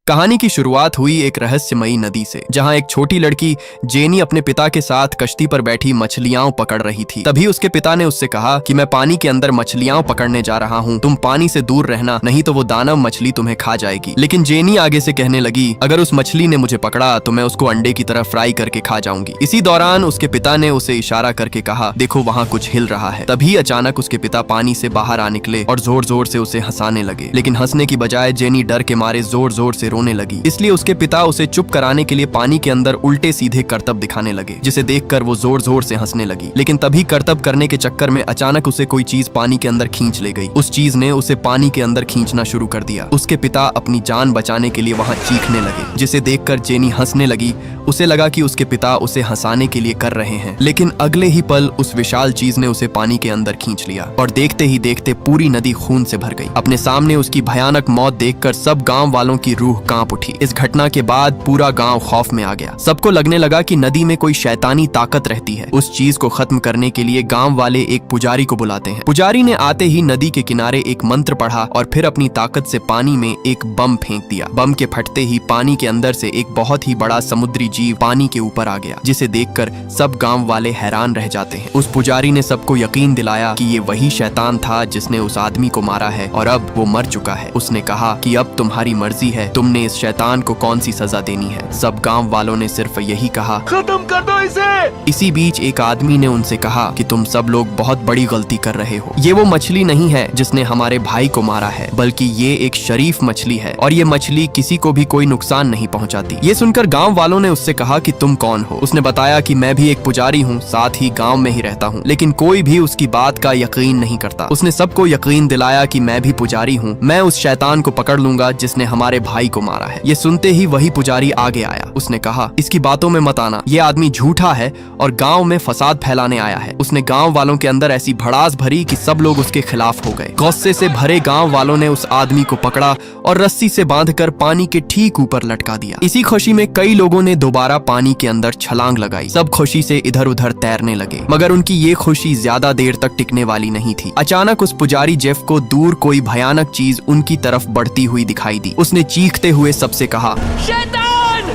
कहानी की शुरुआत हुई एक रहस्यमयी नदी से, जहां एक छोटी लड़की जेनी अपने पिता के साथ कश्ती पर बैठी मछलियां पकड़ रही थी। तभी उसके पिता ने उससे कहा कि मैं पानी के अंदर मछलियां पकड़ने जा रहा हूं, तुम पानी से दूर रहना, नहीं तो वो दानव मछली तुम्हें खा जाएगी। लेकिन जेनी आगे से कहने लगी, अगर उस मछली ने मुझे पकड़ा तो मैं उसको अंडे की तरह फ्राई करके खा जाऊंगी। इसी दौरान उसके पिता ने उसे इशारा करके कहा, देखो वहाँ कुछ हिल रहा है। तभी अचानक उसके पिता पानी से बाहर आ निकले और जोर जोर से उसे हंसाने लगे। लेकिन हंसने की बजाय जेनी डर के मारे जोर जोर से रोने लगी। इसलिए उसके पिता उसे चुप कराने के लिए पानी के अंदर उल्टे सीधे करतब दिखाने लगे, जिसे देखकर वो जोर जोर से हंसने लगी। लेकिन तभी करतब करने के चक्कर में अचानक उसे कोई चीज पानी के अंदर खींच ले गई। उस चीज ने उसे पानी के अंदर खींचना शुरू कर दिया। उसके पिता अपनी जान बचाने के लिए वहाँ चीखने लगे, जिसे देखकर जेनी हंसने लगी। उसे लगा कि उसके पिता उसे हंसाने के लिए कर रहे हैं, लेकिन अगले ही पल उस विशाल चीज ने उसे पानी के अंदर खींच लिया और देखते ही देखते पूरी नदी खून से भर गई। अपने सामने उसकी भयानक मौत देखकर सब गांव वालों की रूह कांप उठी। इस घटना के बाद पूरा गांव खौफ में आ गया। सबको लगने लगा कि नदी में कोई शैतानी ताकत रहती है। उस चीज को खत्म करने के लिए गांव वाले एक पुजारी को बुलाते हैं। पुजारी ने आते ही नदी के किनारे एक मंत्र पढ़ा और फिर अपनी ताकत से पानी में एक बम फेंक दिया। बम के फटते ही पानी के अंदर से एक बहुत ही बड़ा समुद्री जीव पानी के ऊपर आ गया, जिसे देखकर सब गांव वाले हैरान रह जाते हैं। उस पुजारी ने सबको यकीन दिलाया कि ये वही शैतान था जिसने उस आदमी को मारा है और अब वो मर चुका है। उसने कहा कि अब तुम्हारी मर्जी है, तुमने इस शैतान को कौन सी सजा देनी है। सब गांव वालों ने सिर्फ यही कहा, खत्म कर दो इसे। इसी बीच एक आदमी ने उनसे कहा कि तुम सब लोग बहुत बड़ी गलती कर रहे हो। ये वो मछली नहीं है जिसने हमारे भाई को मारा है, बल्कि ये एक शरीफ मछली है और ये मछली किसी को भी कोई नुकसान नहीं पहुंचाती। ये सुनकर गांव वालों ने उससे कहा कि तुम कौन हो। उसने बताया कि मैं भी एक पुजारी हूँ, साथ ही गांव में ही रहता हूँ। लेकिन कोई भी उसकी बात का यकीन नहीं करता। उसने सबको यकीन दिलाया कि मैं भी पुजारी हूँ, मैं उस शैतान को पकड़ लूंगा जिसने हमारे भाई को मारा है। ये सुनते ही वही पुजारी आगे आया। उसने कहा, इसकी बातों में मत आना, ये आदमी झूठा है और गांव में फसाद फैलाने आया है। उसने गांव वालों के अंदर ऐसी भड़ास भरी कि सब लोग उसके खिलाफ हो गए। गुस्से से भरे गांव वालों ने उस आदमी को पकड़ा और रस्सी से बांधकर पानी के ठीक ऊपर लटका दिया। इसी खुशी में कई लोगों ने दोबारा पानी के अंदर छलांग लगाई। सब खुशी से इधर उधर तैरने लगे, मगर उनकी ये खुशी ज्यादा देर तक टिकने वाली नहीं थी। अचानक उस पुजारी जेफ को दूर कोई भयानक चीज उनकी तरफ बढ़ती हुई दिखाई दी। उसने चीखते हुए सबसे कहा, शैतान!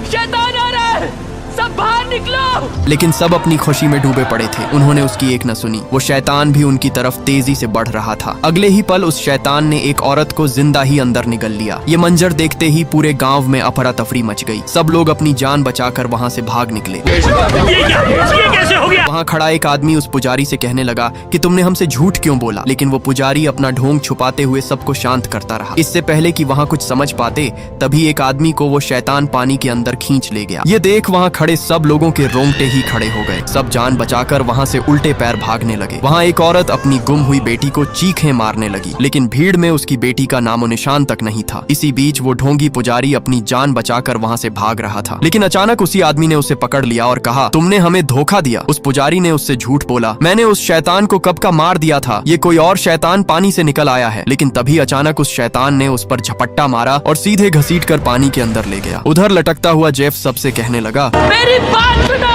शैतान आ रहा है, सब बाहर निकलो! लेकिन सब अपनी खुशी में डूबे पड़े थे। उन्होंने उसकी एक न सुनी। वो शैतान भी उनकी तरफ तेजी से बढ़ रहा था। अगले ही पल उस शैतान ने एक औरत को जिंदा ही अंदर निगल लिया। ये मंजर देखते ही पूरे गांव में अफरा तफरी मच गई। सब लोग अपनी जान बचाकर वहाँ से भाग निकले। ये कैसे हो गया? वहाँ खड़ा एक आदमी उस पुजारी से कहने लगा कि तुमने हमसे झूठ क्यों बोला। लेकिन वो पुजारी अपना ढोंग छुपाते हुए सबको शांत करता रहा। इससे पहले कि वहाँ कुछ समझ पाते, तभी एक आदमी को वो शैतान पानी के अंदर खींच ले गया। ये देख वहाँ खड़े सब लोगों के रोंगटे ही खड़े हो गए। सब जान बचाकर वहाँ से उल्टे पैर भागने लगे। वहाँ एक औरत अपनी गुम हुई बेटी को चीखें मारने लगी, लेकिन भीड़ में उसकी बेटी का नामो निशान तक नहीं था। इसी बीच वो ढोंगी पुजारी अपनी जान बचाकर वहाँ से भाग रहा था। लेकिन अचानक उसी आदमी ने उसे पकड़ लिया और कहा, तुमने हमें धोखा दिया। उस पुजारी ने उससे झूठ बोला, मैंने उस शैतान को कब का मार दिया था, ये कोई और शैतान पानी से निकल आया है। लेकिन तभी अचानक उस शैतान ने उस पर झपट्टा मारा और सीधे घसीट कर पानी के अंदर ले गया। उधर लटकता हुआ जेफ सबसे कहने लगा, मेरी बात सुनो,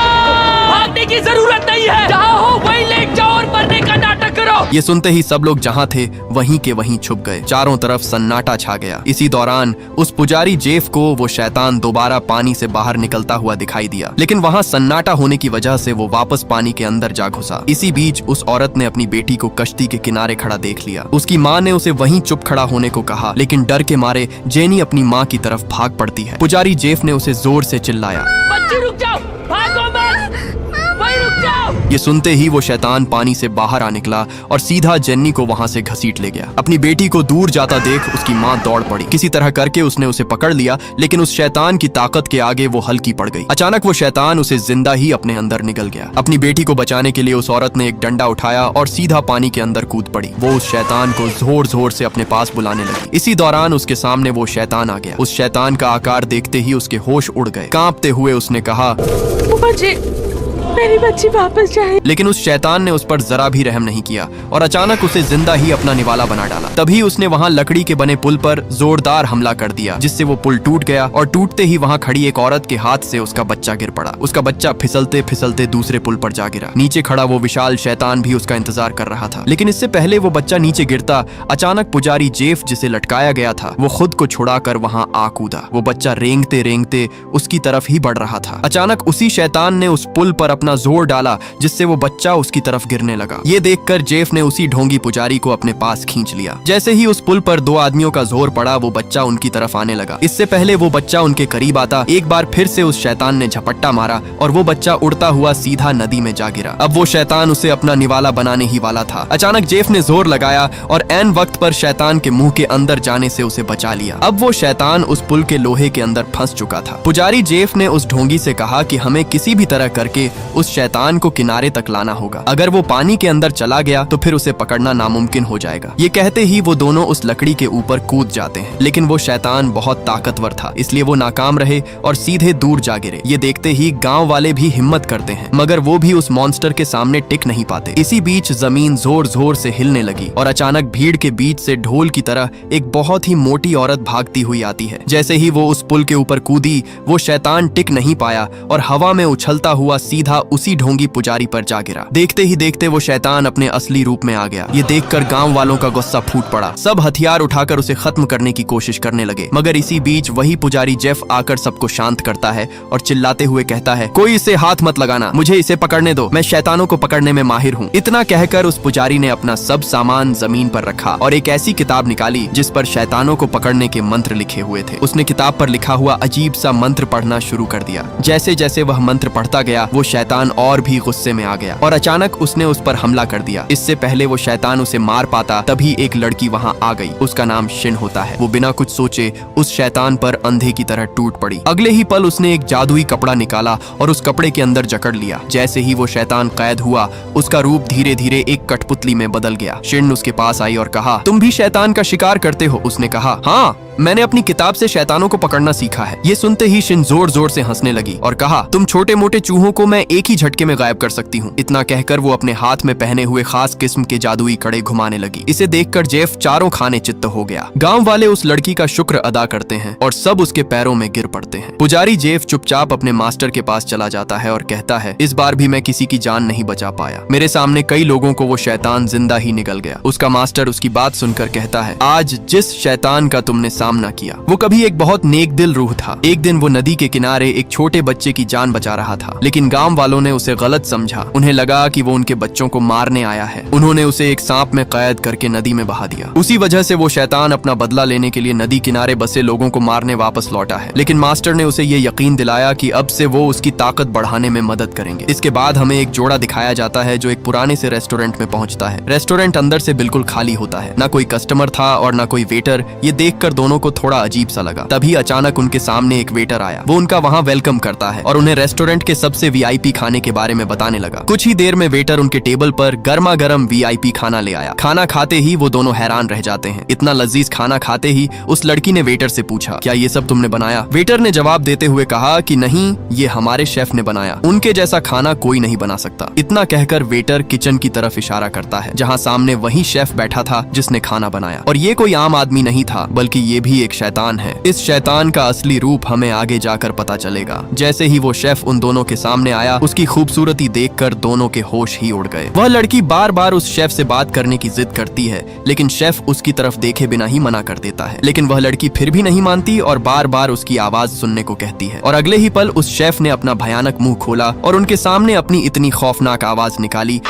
भागने की जरूरत नहीं है, जहाँ हो वहीं लेट जाओ और मरने का नाटक करो। ये सुनते ही सब लोग जहाँ थे वहीं के वहीं छुप गए। चारों तरफ सन्नाटा छा गया। इसी दौरान उस पुजारी जेफ को वो शैतान दोबारा पानी से बाहर निकलता हुआ दिखाई दिया, लेकिन वहाँ सन्नाटा होने की वजह से वो वापस पानी के अंदर जा घुसा। इसी बीच उस औरत ने अपनी बेटी को कश्ती के किनारे खड़ा देख लिया। उसकी माँ ने उसे वहीं चुप खड़ा होने को कहा, लेकिन डर के मारे जेनी अपनी माँ की तरफ भाग पड़ती है। पुजारी जेफ ने उसे जोर से चिल्लाया, बच्ची रुक जाओ, भागो मत, वहीं रुक जाओ। ये सुनते ही वो शैतान पानी से बाहर आ निकला और सीधा जेनी को वहाँ से घसीट ले गया। अपनी बेटी को दूर जाता देख उसकी माँ दौड़ पड़ी। किसी तरह करके उसने उसे पकड़ लिया, लेकिन उस शैतान की ताकत के आगे वो हल्की पड़ गई। अचानक वो शैतान उसे जिंदा ही अपने अंदर निगल गया। अपनी बेटी को बचाने के लिए उस औरत ने एक डंडा उठाया और सीधा पानी के अंदर कूद पड़ी। वो उस शैतान को जोर जोर से अपने पास बुलाने लगी। इसी दौरान उसके सामने वो शैतान आ गया। उस शैतान का आकार देखते ही उसके होश उड़ गए। कांपते हुए उसने कहा, मेरी बच्ची वापस जाए। लेकिन उस शैतान ने उस पर जरा भी रहम नहीं किया और अचानक उसे जिंदा ही अपना निवाला बना डाला। तभी उसने वहाँ लकड़ी के बने पुल पर जोरदार हमला कर दिया, जिससे वो पुल टूट गया और टूटते ही वहाँ खड़ी एक औरत के हाथ से उसका बच्चा गिर पड़ा। उसका बच्चा फिसलते फिसलते दूसरे पुल पर जा गिरा। नीचे खड़ा वो विशाल शैतान भी उसका इंतजार कर रहा था। लेकिन इससे पहले वो बच्चा नीचे गिरता, अचानक पुजारी जेफ जिसे लटकाया गया था वो खुद को छुड़ाकर वहाँ आ कूदा। वो बच्चा रेंगते रेंगते उसकी तरफ ही बढ़ रहा था। अचानक उसी शैतान ने उस पुल पर अपना जोर डाला, जिससे वो बच्चा उसकी तरफ गिरने लगा। ये देखकर जेफ ने उसी ढोंगी पुजारी को अपने पास खींच लिया। जैसे ही उस पुल पर दो आदमियों का जोर पड़ा, वो बच्चा उनकी तरफ आने लगा। इससे पहले वो बच्चा उनके करीब आता, एक बार फिर से उस शैतान ने झपट्टा मारा और वो बच्चा उड़ता हुआ सीधा नदी में जा गिरा। अब वो शैतान उसे अपना निवाला बनाने ही वाला था। अचानक जेफ ने जोर लगाया और ऐन वक्त पर शैतान के मुंह के अंदर जाने से उसे बचा लिया। अब वो शैतान उस पुल के लोहे के अंदर फंस चुका था। पुजारी जेफ ने उस ढोंगी से कहा कि हमें किसी भी तरह करके उस शैतान को किनारे तक लाना होगा। अगर वो पानी के अंदर चला गया तो फिर उसे पकड़ना नामुमकिन हो जाएगा। ये कहते ही वो दोनों उस लकड़ी के ऊपर कूद जाते हैं, लेकिन वो शैतान बहुत ताकतवर था, इसलिए वो नाकाम रहे और सीधे दूर जा गिरे। ये देखते ही गांव वाले भी हिम्मत करते हैं, मगर वो भी उस मॉन्स्टर के सामने टिक नहीं पाते। इसी बीच जमीन जोर जोर से हिलने लगी और अचानक भीड़ के बीच से ढोल की तरह एक बहुत ही मोटी औरत भागती हुई आती है। जैसे ही वो उस पुल के ऊपर कूदी, वो शैतान टिक नहीं पाया और हवा में उछलता हुआ सीधा उसी ढोंगी पुजारी पर जा गिरा। देखते ही देखते वो शैतान अपने असली रूप में आ गया। ये देखकर गांव वालों का गुस्सा फूट पड़ा। सब हथियार उठाकर उसे खत्म करने की कोशिश करने लगे, मगर इसी बीच वही पुजारी जेफ आकर सबको शांत करता है और चिल्लाते हुए कहता है, कोई इसे हाथ मत लगाना, मुझे इसे पकड़ने दो, मैं शैतानों को पकड़ने में माहिर हूँ। इतना कहकर उस पुजारी ने अपना सब सामान जमीन पर रखा और एक ऐसी किताब निकाली जिस पर शैतानों को पकड़ने के मंत्र लिखे हुए थे। उसने किताब पर लिखा हुआ अजीब सा मंत्र पढ़ना शुरू कर दिया। जैसे जैसे वह मंत्र पढ़ता गया, वो शैतान और भी गुस्से में आ गया और अचानक उसने उस पर हमला कर दिया। इससे पहले वो शैतान उसे मार पाता, तभी एक लड़की वहाँ आ गई। उसका नाम शिन होता है। वो बिना कुछ सोचे उस शैतान पर अंधे की तरह टूट पड़ी। अगले ही पल उसने एक जादुई कपड़ा निकाला और उस कपड़े के अंदर जकड़ लिया। जैसे ही वो शैतान कैद हुआ, उसका रूप धीरे धीरे एक कठपुतली में बदल गया। शिन उसके पास आई और कहा, तुम भी शैतान का शिकार करते हो? उसने कहा, हाँ, मैंने अपनी किताब से शैतानों को पकड़ना सीखा है। ये सुनते ही शिन जोर जोर से हंसने लगी और कहा, तुम छोटे मोटे चूहों को मैं एक ही झटके में गायब कर सकती हूँ। इतना कहकर वो अपने हाथ में पहने हुए खास किस्म के जादुई कड़े घुमाने लगी। इसे देखकर जेफ चारों खाने चित्त हो गया। गांव वाले उस लड़की का शुक्र अदा करते हैं और सब उसके पैरों में गिर पड़ते हैं। पुजारी जेफ चुपचाप अपने मास्टर के पास चला जाता है और कहता है, इस बार भी मैं किसी की जान नहीं बचा पाया। मेरे सामने कई लोगों को वो शैतान जिंदा ही निकल गया। उसका मास्टर उसकी बात सुनकर कहता है, आज जिस शैतान का तुमने सामना किया वो कभी एक बहुत नेक दिल रूह था। एक दिन वो नदी के किनारे एक छोटे बच्चे की जान बचा रहा था, लेकिन गांव वालों ने उसे गलत समझा। उन्हें लगा कि वो उनके बच्चों को मारने आया है। उन्होंने उसे एक सांप में कैद करके नदी में बहा दिया। उसी वजह से वो शैतान अपना बदला लेने के लिए नदी किनारे बसे लोगों को मारने वापस लौटा है। लेकिन मास्टर ने उसे ये यकीन दिलाया कि अब से वो उसकी ताकत बढ़ाने में मदद करेंगे। इसके बाद हमें एक जोड़ा दिखाया जाता है जो एक पुराने से रेस्टोरेंट में पहुंचता है। रेस्टोरेंट अंदर से बिल्कुल खाली होता है, ना कोई कस्टमर था और ना कोई वेटर। ये देखकर दोनों को थोड़ा अजीब सा लगा। तभी अचानक उनके सामने एक वेटर आया। वो उनका वहाँ वेलकम करता है और उन्हें रेस्टोरेंट के सबसे वीआईपी खाने के बारे में बताने लगा। कुछ ही देर में वेटर उनके टेबल पर गर्मा गर्म वीआईपी खाना ले आया। खाना खाते ही वो दोनों हैरान रह जाते हैं। इतना लजीज खाना खाते ही उस लड़की ने वेटर से पूछा, क्या ये सब तुमने बनाया? वेटर ने जवाब देते हुए कहा कि नहीं, ये हमारे शेफ ने बनाया। उनके जैसा खाना कोई नहीं बना सकता। इतना कहकर वेटर किचन की तरफ इशारा करता है, जहाँ सामने वही शेफ बैठा था जिसने खाना बनाया। और ये कोई आम आदमी नहीं था, बल्कि ये भी एक शैतान है। इस शैतान का असली रूप हमें आगे जाकर पता चलेगा। जैसे ही वो शेफ उन दोनों के सामने आया, उसकी खूबसूरती देखकर दोनों के होश ही उड़ गए। वह लड़की बार बार उस शेफ से बात करने की जिद करती है, लेकिन शेफ उसकी तरफ देखे बिना ही मना कर देता है। लेकिन वह लड़की फिर भी नहीं मानती और बार बार उसकी आवाज सुनने को कहती है। और अगले ही पल उस शेफ ने अपना भयानक मुंह खोला और उनके सामने अपनी इतनी खौफनाक आवाज निकाली,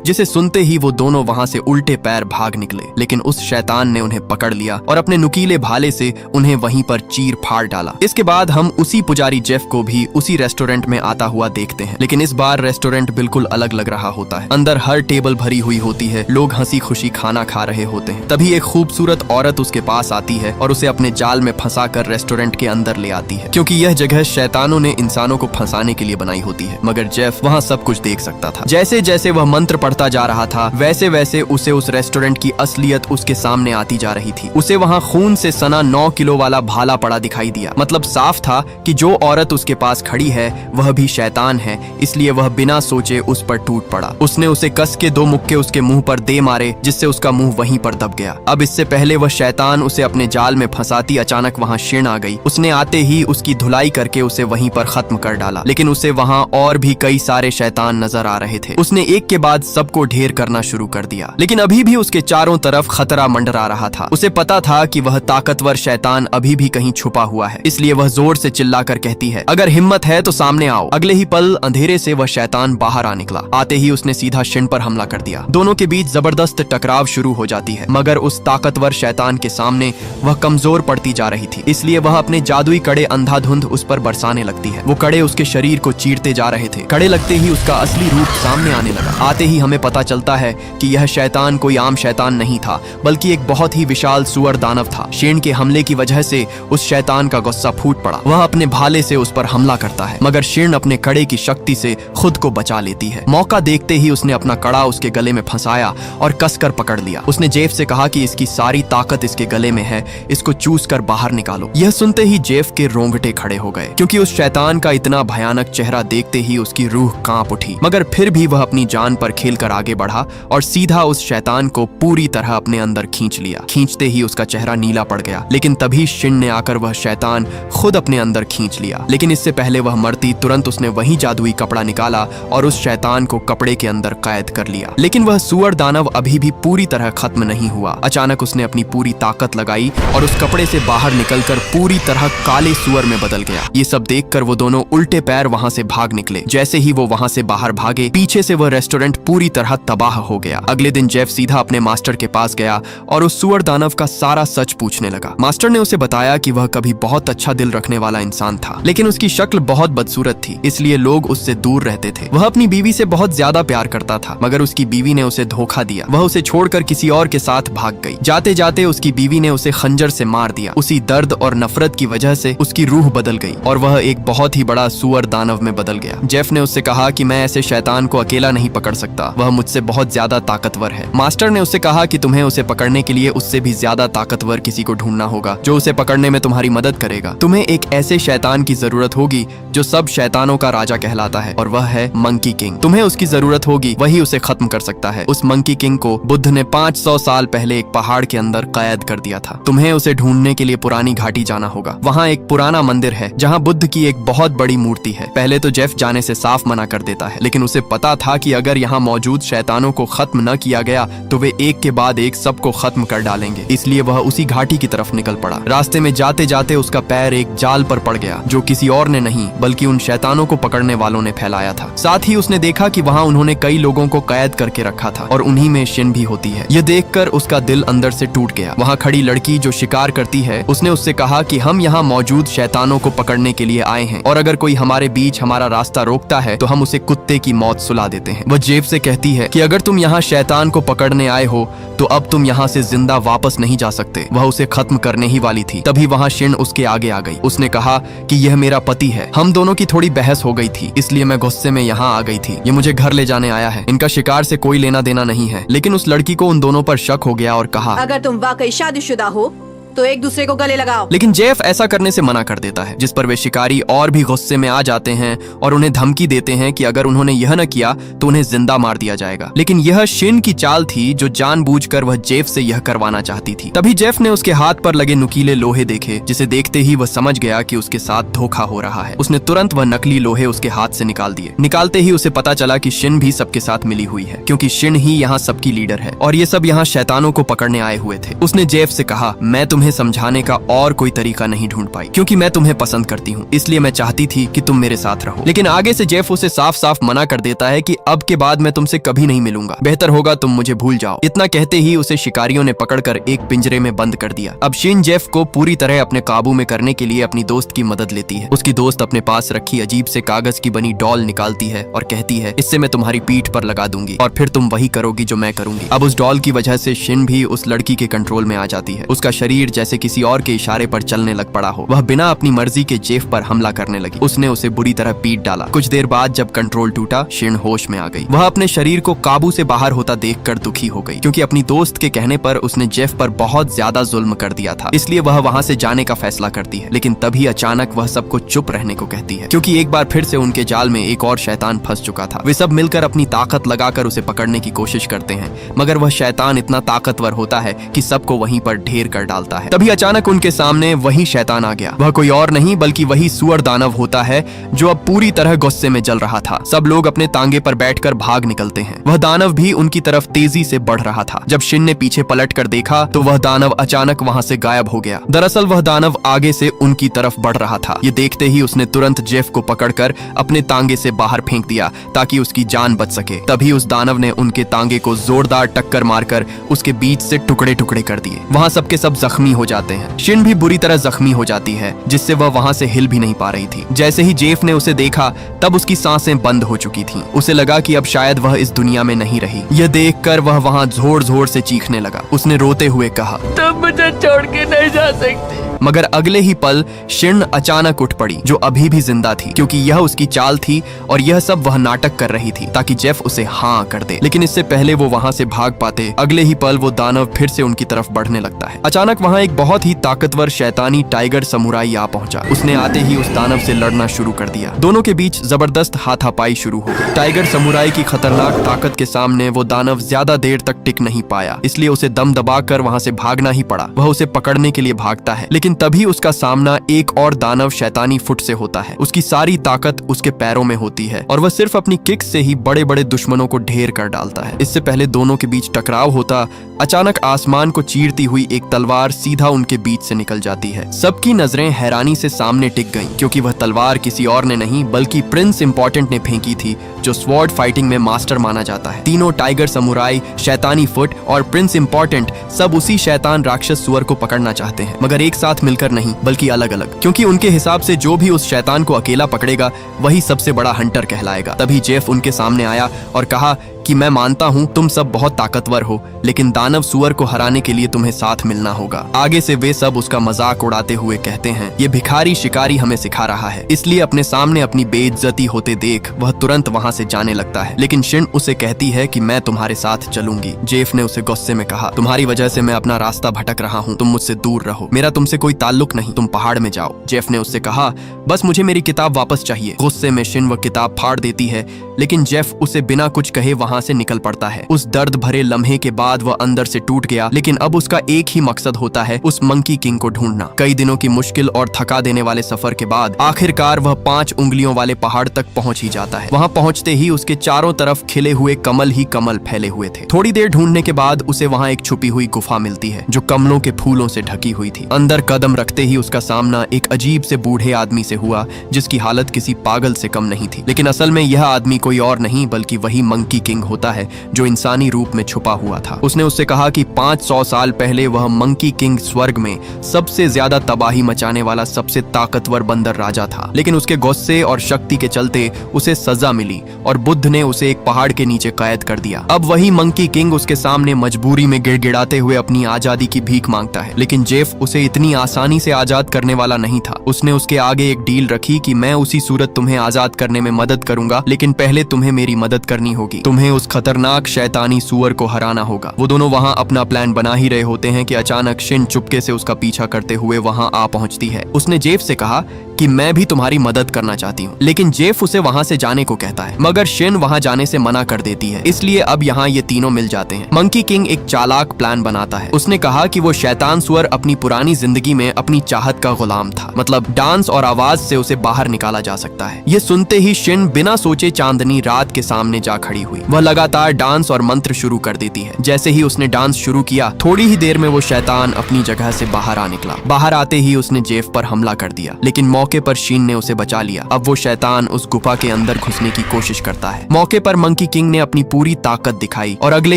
जिसे सुनते ही वो दोनों वहां से उल्टे पैर भाग निकले। लेकिन उस शैतान ने उन्हें पकड़ लिया और अपने नुकीले भाले से उन्हें वहीं पर चीर फाड़ डाला। इसके बाद हम उसी पुजारी जेफ को भी उसी रेस्टोरेंट में आता हुआ देखते हैं, लेकिन इस बार रेस्टोरेंट बिल्कुल अलग लग रहा होता है। अंदर हर टेबल भरी हुई होती है, लोग हंसी खुशी खाना खा रहे होते हैं। तभी एक खूबसूरत औरत उसके पास आती है और उसे अपने जाल में फंसाकर रेस्टोरेंट के अंदर ले आती है, क्योंकि यह जगह शैतानों ने इंसानों को फंसाने के लिए बनाई होती है। मगर जेफ वहाँ सब कुछ देख सकता था। जैसे जैसे वह मंत्र पड़ता जा रहा था, वैसे वैसे उसे उस रेस्टोरेंट की असलियत उसके सामने आती जा रही थी। उसे वहाँ खून से सना 9 किलो वाला भाला पड़ा दिखाई दिया। मतलब साफ था कि जो औरत उसके पास खड़ी है वह भी शैतान है, इसलिए वह बिना सोचे उस पर टूट पड़ा। उसने उसे कस के 2 मुक्के उसके मुंह पर दे मारे, जिससे उसका मुंह वहीं पर दब गया। अब इससे पहले वह शैतान उसे अपने जाल में फंसाती अचानक वहाँ शिन आ गई। उसने आते ही उसकी धुलाई करके उसे वहीं पर खत्म कर डाला। लेकिन उसे वहाँ और भी कई सारे शैतान नजर आ रहे थे। उसने एक के बाद सबको ढेर करना शुरू कर दिया, लेकिन अभी भी उसके चारों तरफ खतरा मंडरा रहा था। उसे पता था कि वह ताकतवर शैतान अभी भी कहीं छुपा हुआ है, इसलिए वह जोर से चिल्लाकर कहती है, अगर हिम्मत है तो सामने आओ। अगले ही पल अंधेरे से वह शैतान बाहर आ निकला। आते ही उसने सीधा शिन पर हमला कर दिया। दोनों के बीच जबरदस्त टकराव शुरू हो जाती है, मगर उस ताकतवर शैतान के सामने वह कमजोर पड़ती जा रही थी, इसलिए वह अपने जादुई कड़े अंधाधुंध उस पर बरसाने लगती है। वो कड़े उसके शरीर को चीरते जा रहे थे। कड़े लगते ही उसका असली रूप सामने आने लगा। आते ही हमें पता चलता है कि यह शैतान कोई आम शैतान नहीं था, बल्कि एक बहुत ही विशाल सुअर दानव था। शेन के हमले की वजह से उस शैतान का गुस्सा फूट पड़ा। वह अपने भाले से उस पर हमला करता है, मगर शेन अपने कड़े की शक्ति से खुद को बचा लेती है। मौका देखते ही उसने अपना कड़ा उसके गले में फंसाया और कसकर पकड़ लिया। उसने जेफ से कहा कि इसकी सारी ताकत इसके गले में है, इसको चूस कर बाहर निकालो। यह सुनते ही जेफ के रोंगटे खड़े हो गए, क्योंकि उस शैतान का इतना भयानक चेहरा देखते ही उसकी रूह कांप उठी। मगर फिर भी वह अपनी जान पर खेलकर आगे बढ़ा और सीधा उस शैतान को पूरी तरह अपने अंदर खींच लिया। खींचते ही उसका चेहरा नीला पड़ गया, लेकिन तभी शिन ने आकर वह शैतान खुद अपने अंदर खींच लिया। लेकिन इससे पहले वह मरती तुरंत उसने वही जादुई कपड़ा निकाला और उस शैतान को कपड़े के अंदर कैद कर लिया। लेकिन वह सुअर दानव अभी भी पूरी तरह खत्म नहीं हुआ। अचानक उसने अपनी पूरी ताकत लगाई और उस कपड़े से बाहर निकलकर पूरी तरह काले सुअर में बदल गया। ये सब देखकर वो दोनों उल्टे पैर वहां से भाग निकले। जैसे ही वो वहां से बाहर भागे, पीछे से वह रेस्टोरेंट पूरी तरह तबाह हो गया। अगले दिन जेफ सीधा अपने मास्टर के पास गया और उस सुअर दानव का सारा सच पूछने लगा। मास्टर ने उसे बताया कि वह कभी बहुत अच्छा दिल रखने वाला इंसान था, लेकिन उसकी शक्ल बहुत बदसूरत थी, इसलिए लोग उससे दूर रहते थे। वह अपनी बीवी से बहुत ज्यादा प्यार करता था, मगर उसकी बीवी ने उसे धोखा दिया। वह उसे छोड़कर किसी और के साथ भाग गई। जाते जाते उसकी बीवी ने उसे खंजर से मार दिया। उसी दर्द और नफरत की वजह से उसकी रूह बदल गई और वह एक बहुत ही बड़ा सुअर दानव में बदल गया। जेफ ने उससे कहा कि मैं ऐसे शैतान को अकेला नहीं पकड़ सकता, वह मुझसे बहुत ज्यादा ताकतवर है। मास्टर ने उससे कहा कि तुम्हें उसे पकड़ने के लिए उससे भी ज्यादा ताकतवर किसी को ढूंढना होगा, जो उसे पकड़ने में तुम्हारी मदद करेगा। तुम्हें एक ऐसे शैतान की जरूरत होगी जो सब शैतानों का राजा कहलाता है, और वह है मंकी किंग। तुम्हें उसकी जरूरत होगी, वही उसे खत्म कर सकता है। उस मंकी किंग को बुद्ध ने 500 साल पहले एक पहाड़ के अंदर कैद कर दिया था। तुम्हें उसे ढूंढने के लिए पुरानी घाटी जाना होगा। वहाँ एक पुराना मंदिर है जहाँ बुद्ध की एक बहुत बड़ी मूर्ति है। पहले तो जेफ जाने से साफ मना कर देता है, लेकिन उसे पता था कि अगर यहाँ मौजूद शैतानों को खत्म न किया गया तो वे एक के बाद एक सबको खत्म कर डालेंगे, इसलिए वह उसी घाटी की तरफ निकल पड़ा। रास्ते में जाते जाते उसका पैर एक जाल पर पड़ गया, जो किसी और ने नहीं बल्कि उन शैतानों को पकड़ने वालों ने फैलाया था। साथ ही उसने देखा कि वहाँ उन्होंने कई लोगों को कैद करके रखा था और उन्हीं में शिन भी होती है। यह देखकर उसका दिल अंदर से टूट गया। वहाँ खड़ी लड़की जो शिकार करती है, उसने उससे कहा कि हम यहाँ मौजूद शैतानों को पकड़ने के लिए आए हैं, और अगर कोई हमारे बीच हमारा रास्ता रोकता है तो हम उसे कुत्ते की मौत सुला देते हैं। वह जेफ से कहती है कि अगर तुम यहाँ शैतान को पकड़ने आए हो तो अब तुम यहाँ से जिंदा वापस नहीं जा सकते। वह उसे खत्म करने ही वाली थी, तभी वहाँ शिन उसके आगे आ गई। उसने कहा कि यह मेरा पति है। हम दोनों की थोड़ी बहस हो गई थी, इसलिए मैं गुस्से में यहाँ आ गई थी। ये मुझे घर ले जाने आया है। इनका शिकार से कोई लेना देना नहीं है। लेकिन उस लड़की को उन दोनों पर शक हो गया और कहा, अगर तुम वाकई शादीशुदा हो तो एक दूसरे को गले लगाओ। लेकिन जेफ ऐसा करने से मना कर देता है, जिस पर वे शिकारी और भी गुस्से में आ जाते हैं और उन्हें धमकी देते हैं कि अगर उन्होंने यह न किया तो उन्हें जिंदा मार दिया जाएगा। लेकिन यह शिन की चाल थी, जो जानबूझकर वह जेफ से यह करवाना चाहती थी। तभी जेफ ने उसके हाथ पर लगे नुकीले लोहे देखे, जिसे देखते ही वह समझ गया कि उसके साथ धोखा हो रहा है। उसने तुरंत वह नकली लोहे उसके हाथ से निकाल दिए। निकालते ही उसे पता चला कि शिन भी सबके साथ मिली हुई है, क्योंकि शिन ही यहाँ सबकी लीडर है और ये सब यहाँ शैतानों को पकड़ने आए हुए थे। उसने जेफ से कहा, मैं तुम्हें समझाने का और कोई तरीका नहीं ढूंढ पाई, क्योंकि मैं तुम्हें पसंद करती हूँ, इसलिए मैं चाहती थी कि तुम मेरे साथ रहो। लेकिन आगे से जेफ उसे साफ साफ मना कर देता है कि अब के बाद मैं तुमसे कभी नहीं मिलूंगा, बेहतर होगा तुम मुझे भूल जाओ। इतना कहते ही उसे शिकारियों ने पकड़कर एक पिंजरे में बंद कर दिया। अब शिन जेफ को पूरी तरह अपने काबू में करने के लिए अपनी दोस्त की मदद लेती है। उसकी दोस्त अपने पास रखी अजीब से कागज की बनी डॉल निकालती है और कहती है, इससे मैं तुम्हारी पीठ पर लगा दूंगी और फिर तुम वही करोगी जो मैं करूंगी। अब उस डॉल की वजह से शिन भी उस लड़की के कंट्रोल में आ जाती है। उसका शरीर शरीर जैसे किसी और के इशारे पर चलने लग पड़ा हो। वह बिना अपनी मर्जी के जेफ पर हमला करने लगी। उसने उसे बुरी तरह पीट डाला। कुछ देर बाद जब कंट्रोल टूटा, शिन होश में आ गई। वह अपने शरीर को काबू से बाहर होता देखकर दुखी हो गई, क्योंकि अपनी दोस्त के कहने पर उसने जेफ पर बहुत ज्यादा जुल्म कर दिया था। इसलिए वह वहां से जाने का फैसला करती है। लेकिन तभी अचानक वह सबको चुप रहने को कहती है, क्योंकि एक बार फिर से उनके जाल में एक और शैतान फंस चुका था। वे सब मिलकर अपनी ताकत लगाकर उसे पकड़ने की कोशिश करते हैं, मगर वह शैतान इतना ताकतवर होता है कि सबको वहीं पर ढेर कर डालता है। तभी अचानक उनके सामने वही शैतान आ गया। वह कोई और नहीं बल्कि वही सुअर दानव होता है, जो अब पूरी तरह गुस्से में जल रहा था। सब लोग अपने तांगे पर बैठकर भाग निकलते हैं। वह दानव भी उनकी तरफ तेजी से बढ़ रहा था। जब शिन ने पीछे पलट कर देखा तो वह दानव अचानक वहां से गायब हो गया। दरअसल वह दानव आगे से उनकी तरफ बढ़ रहा था। ये देखते ही उसने तुरंत जेफ को पकड़कर अपने तांगे से बाहर फेंक दिया ताकि उसकी जान बच सके। तभी उस दानव ने उनके तांगे को जोरदार टक्कर मारकर उसके बीच से टुकड़े टुकड़े कर दिए। वहां सबके सब जख्मी हो जाते हैं। शिन भी बुरी तरह जख्मी हो जाती है, जिससे वह वहां से हिल भी नहीं पा रही थी। जैसे ही जेफ ने उसे देखा तब उसकी सांसें बंद हो चुकी थीं। उसे लगा कि अब शायद वह इस दुनिया में नहीं रही। यह देखकर वह वहां जोर जोर से चीखने लगा। उसने रोते हुए कहा, तुम मुझे छोड़ के नहीं जा सकते। मगर अगले ही पल शिन अचानक उठ पड़ी, जो अभी भी जिंदा थी, क्योंकि यह उसकी चाल थी और यह सब वह नाटक कर रही थी ताकि जेफ उसे हाँ कर दे। लेकिन इससे पहले वो वहां से भाग पाते, अगले ही पल वो दानव फिर से उनकी तरफ बढ़ने लगता है। अचानक वहां एक बहुत ही ताकतवर शैतानी टाइगर समुराई आ पहुंचा। उसने आते ही उस दानव से लड़ना शुरू कर दिया। दोनों के बीच जबरदस्त हाथापाई शुरू हो गई। टाइगर समुराई की खतरनाक ताकत के सामने वो दानव ज्यादा देर तक टिक नहीं पाया, इसलिए उसे दम दबाकर वहां से भागना ही पड़ा। वह उसे पकड़ने के लिए भागता है, लेकिन तभी उसका सामना एक और दानव शैतानी फुट से होता है। उसकी सारी ताकत उसके पैरों में होती है और वह सिर्फ अपनी किक से ही बड़े बड़े दुश्मनों को ढेर कर डालता है। इससे पहले दोनों के बीच टकराव होता, अचानक आसमान को चीरती हुई एक तलवार सीधा उनके बीच से निकल जाती है। सबकी नजरें हैरानी से सामने टिक गईं, क्योंकि वह तलवार किसी और ने नहीं बल्कि प्रिंस इंपॉर्टेंट ने फेंकी थी, जो स्वॉर्ड फाइटिंग में मास्टर माना जाता है। तीनों टाइगर समुराई, शैतानी फुट और प्रिंस इंपॉर्टेंट सब उसी शैतान राक्षस सुअर को पकड़ना चाहते हैं, मगर एक साथ मिलकर नहीं बल्कि अलग अलग, क्योंकि उनके हिसाब से जो भी उस शैतान को अकेला पकड़ेगा वही सबसे बड़ा हंटर कहलाएगा। तभी जेफ उनके सामने आया और कहा कि मैं मानता हूँ तुम सब बहुत ताकतवर हो, लेकिन दानव सुअर को हराने के लिए तुम्हें साथ मिलना होगा। आगे से वे सब उसका मजाक उड़ाते हुए कहते हैं, ये भिखारी शिकारी हमें सिखा रहा है। इसलिए अपने सामने अपनी बेइज्जती होते देख वह तुरंत वहां से जाने लगता है, लेकिन शिन उसे कहती है कि मैं तुम्हारे साथ चलूंगी। जेफ ने उसे गुस्से में कहा, तुम्हारी वजह से मैं अपना रास्ता भटक रहा हूँ, तुम मुझसे दूर रहो, मेरा तुमसे कोई ताल्लुक नहीं, तुम पहाड़ में जाओ। जेफ ने उससे कहा, बस मुझे मेरी किताब वापस चाहिए। गुस्से में शिन वह किताब फाड़ देती है, लेकिन जेफ उसे बिना कुछ कहे वहां से निकल पड़ता है। उस दर्द भरे लम्हे के बाद वह अंदर से टूट गया, लेकिन अब उसका एक ही मकसद होता है, उस मंकी किंग को ढूंढना। कई दिनों की मुश्किल और थका देने वाले सफर के बाद आखिरकार वह 5 उंगलियों वाले पहाड़ तक पहुंच ही जाता है। वहां पहुंचते ही उसके चारों तरफ खिले हुए कमल ही कमल फैले हुए थे। थोड़ी देर ढूंढने के बाद उसे वहां एक छुपी हुई गुफा मिलती है, जो कमलों के फूलों से ढकी हुई थी। अंदर कदम रखते ही उसका सामना एक अजीब से बूढ़े आदमी से हुआ, जिसकी हालत किसी पागल से कम नहीं थी। लेकिन असल में यह आदमी कोई और नहीं बल्कि वही मंकी किंग होता है, जो इंसानी रूप में छुपा हुआ था। उसने उससे कहा कि 500 साल पहले वह मंकी किंग स्वर्ग में सबसे ज्यादा तबाही मचाने वाला सबसे ताकतवर बंदर राजा था, लेकिन उसके गुस्से और शक्ति के चलते उसे सजा मिली और बुद्ध ने उसे एक पहाड़ के नीचे कैद कर दिया। अब वही मंकी किंग उसके सामने मजबूरी में गिड़गिड़ाते हुए अपनी आजादी की भीख मांगता है, लेकिन जेफ उसे इतनी आसानी से आजाद करने वाला नहीं था। उसने उसके आगे एक डील रखी कि मैं उसी सूरत तुम्हें आजाद करने में मदद करूंगा, लेकिन पहले तुम्हें मेरी मदद करनी होगी। तुम्हें उस खतरनाक शैतानी सुअर को हराना होगा। वो दोनों वहां अपना प्लान बना ही रहे होते हैं कि अचानक शिन चुपके से उसका पीछा करते हुए वहां आ पहुंचती है। उसने जेफ से कहा कि मैं भी तुम्हारी मदद करना चाहती हूँ, लेकिन जेफ उसे वहां से जाने को कहता है, मगर शिन वहां जाने से मना कर देती है। इसलिए अब यहाँ ये तीनों मिल जाते हैं। मंकी किंग एक चालाक प्लान बनाता है। उसने कहा कि वो शैतान सुअर अपनी पुरानी जिंदगी में अपनी चाहत का गुलाम था, मतलब डांस और आवाज से उसे बाहर निकाला जा सकता है। ये सुनते ही शिन बिना सोचे चांदनी रात के सामने जा खड़ी हुई। वह लगातार डांस और मंत्र शुरू कर देती है। जैसे ही उसने डांस शुरू किया, थोड़ी ही देर में वो शैतान अपनी जगह से बाहर आ निकला। बाहर आते ही उसने जेफ पर हमला कर दिया, लेकिन मौके मौके पर शीन ने उसे बचा लिया। अब वो शैतान उस गुफा के अंदर घुसने की कोशिश करता है। मौके पर मंकी किंग ने अपनी पूरी ताकत दिखाई और अगले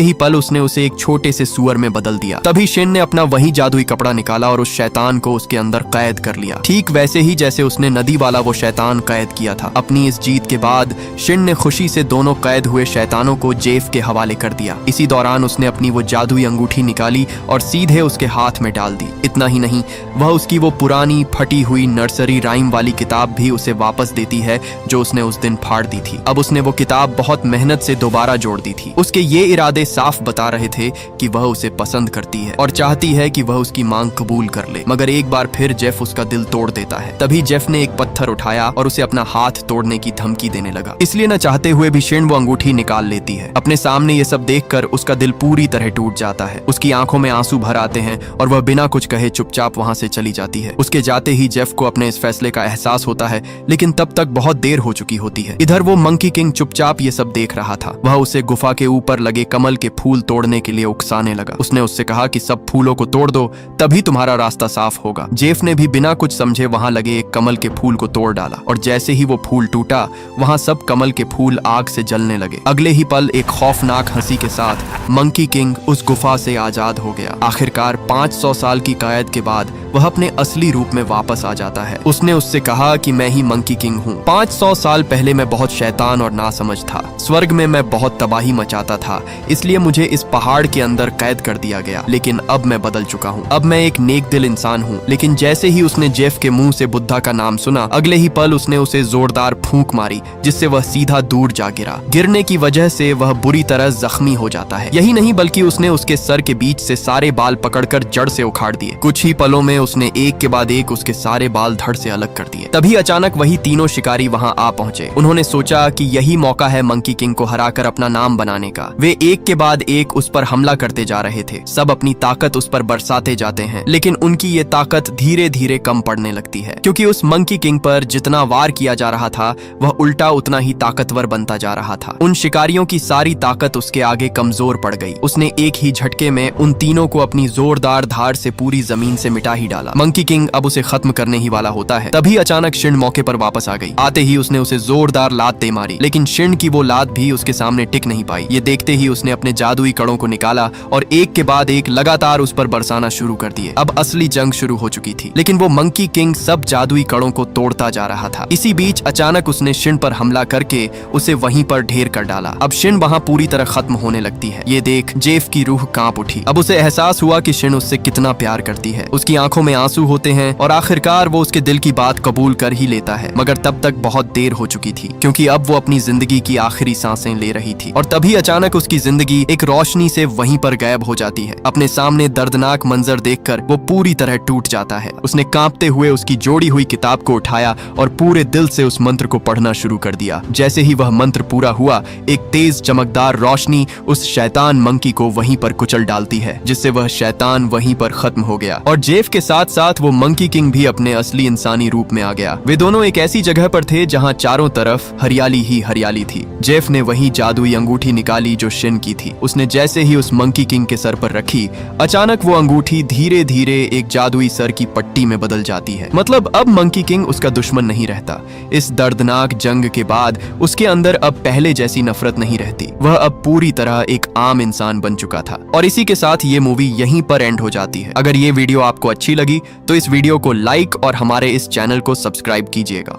ही पल उसने उसे एक छोटे से सुअर में बदल दिया। तभी शीन ने अपना वही जादुई कपड़ा निकाला और उस शैतान को उसके अंदर कैद कर लिया, ठीक वैसे ही जैसे उसने नदी वाला वो शैतान कैद किया था। अपनी इस जीत के बाद शिन ने खुशी से दोनों कैद हुए शैतानों को जेफ के हवाले कर दिया। इसी दौरान उसने अपनी वो जादुई अंगूठी निकाली और सीधे उसके हाथ में डाल दी। इतना ही नहीं, वह उसकी वो पुरानी फटी हुई नर्सरी राइम वाली किताब भी उसे वापस देती है जो उसने उस दिन फाड़ दी थी। अब उसने वो किताब बहुत मेहनत से दोबारा जोड़ दी थी। उसके ये इरादे साफ बता रहे थे कि वह उसे पसंद करती है और चाहती है कि वह उसकी मांग कबूल कर ले। मगर एक बार फिर जेफ उसका दिल तोड़ देता है। तभी जेफ ने एक पत्थर उठाया और उसे अपना हाथ तोड़ने की धमकी देने लगा। इसलिए न चाहते हुए भी शिन वो अंगूठी निकाल लेती है। अपने सामने ये सब देखकर उसका दिल पूरी तरह टूट जाता है। उसकी आंखों में आंसू भर आते हैं और वह बिना कुछ कहे चुपचाप वहां से चली जाती है। उसके जाते ही जेफ को अपने इस फैसले का एहसास होता है, लेकिन तब तक बहुत देर हो चुकी होती है। इधर वो मंकी किंग चुपचाप ये सब देख रहा था। वह उसे गुफा के ऊपर लगे कमल के फूल तोड़ने के लिए उकसाने लगा। उसने उससे कहा कि सब फूलों को तोड़ दो, तभी तुम्हारा रास्ता साफ होगा। जेफ ने भी बिना कुछ समझे वहां लगे एक कमल के फूल को तोड़ डाला और जैसे ही वो फूल टूटा, वहां सब कमल के फूल आग से जलने लगे। अगले ही पल एक खौफनाक हंसी के साथ मंकी किंग उस गुफा से आजाद हो गया। आखिरकार 500 साल की कैद के बाद वह अपने असली रूप में वापस आ जाता है। उसने उससे कहा कि मैं ही मंकी किंग हूँ। 500 साल पहले मैं बहुत शैतान और नासमझ था। स्वर्ग में मैं बहुत तबाही मचाता था, इसलिए मुझे इस पहाड़ के अंदर कैद कर दिया गया। लेकिन अब मैं बदल चुका हूँ। अब मैं एक नेक दिल इंसान हूँ। लेकिन जैसे ही उसने जेफ के मुंह से बुद्धा का नाम सुना, अगले ही पल उसने उसे जोरदार फूंक मारी, जिससे वह सीधा दूर जा गिरा। गिरने की वजह से वह बुरी तरह जख्मी हो जाता है। यही नहीं बल्कि उसने उसके सर के बीच से सारे बाल पकड़कर जड़ से उखाड़ दिए। कुछ ही पलों में उसने एक के बाद एक उसके सारे बाल धड़ से अलग कर दिए। तभी अचानक वही तीनों शिकारी वहां आ पहुंचे। उन्होंने सोचा कि यही मौका है मंकी किंग को हराकर अपना नाम बनाने का। वे एक के बाद एक उस पर हमला करते जा रहे थे। सब अपनी ताकत उस पर बरसाते जाते हैं, लेकिन उनकी ये ताकत धीरे धीरे कम पड़ने लगती है, क्योंकि उस मंकी किंग पर जितना वार किया जा रहा था, वह उल्टा उतना ही ताकतवर बनता जा रहा था। उन शिकारियों की सारी ताकत उसके आगे कमजोर पड़ गई। उसने एक ही झटके में उन तीनों को अपनी जोरदार धार से पूरी जमीन से मिटा ही डाला। मंकी किंग अब उसे खत्म करने ही वाला होता है। तभी अचानक शिन मौके पर वापस आ गई। आते ही उसने उसे जोरदार लात दे मारी, लेकिन शिन की वो लात भी उसके सामने टिक नहीं पाई। ये देखते ही उसने अपने जादुई कड़ों को निकाला और एक के बाद एक लगातार उस पर बरसाना शुरू कर दिए। अब असली जंग शुरू हो चुकी थी, लेकिन वो मंकी किंग सब जादुई कड़ों को तोड़ता जा रहा था। इसी बीच अचानक उसने शिन पर हमला करके उसे वहीं पर ढेर कर डाला। अब शिन वहां पूरी तरह खत्म होने लगती है। ये देख जेफ की रूह कांप उठी। अब उसे एहसास हुआ कि शिन उससे कितना प्यार करती है। उसकी आंखों में आंसू होते हैं और आखिरकार वो उसके दिल की बात कबूल कर ही लेता है। मगर तब तक बहुत देर हो चुकी थी, क्योंकि अब वो अपनी जिंदगी की आखिरी सांसें ले रही थी। और तभी अचानक उसकी जिंदगी एक रोशनी से वहीं पर गायब हो जाती है। अपने सामने दर्दनाक मंजर देखकर वो पूरी तरह टूट जाता है। उसने कांपते हुए उसकी जोड़ी हुई किताब को उठाया और पूरे दिल से उस मंत्र को पढ़ना शुरू कर दिया। जैसे ही वह मंत्र पूरा हुआ, एक तेज चमकदार रोशनी उस शैतान मंकी को वहीं पर कुचल डालती है, जिससे वह शैतान वहीं पर खत्म हो गया। और जेफ के साथ साथ वो मंकी किंग भी अपने असली इंसानी रूप में आ गया। वे दोनों एक ऐसी जगह पर थे जहां चारों तरफ हरियाली ही हरियाली थी। जेफ ने वही जादुई अंगूठी निकाली जो शिन की थी। उसने जैसे ही उस मंकी किंग के सर पर रखी, अचानक वो अंगूठी धीरे धीरे एक जादुई सर की पट्टी में बदल जाती है। मतलब अब मंकी किंग उसका दुश्मन नहीं रहता। इस दर्दनाक जंग के बाद उसके अंदर अब पहले जैसी नफरत नहीं रहती। वह अब पूरी तरह एक आम इंसान बन चुका था। और इसी के साथ ये मूवी यहीं पर एंड हो जाती है। अगर ये वीडियो आपको अच्छी लगी तो इस वीडियो को लाइक और हमारे इस चैनल को सब्सक्राइब कीजिएगा।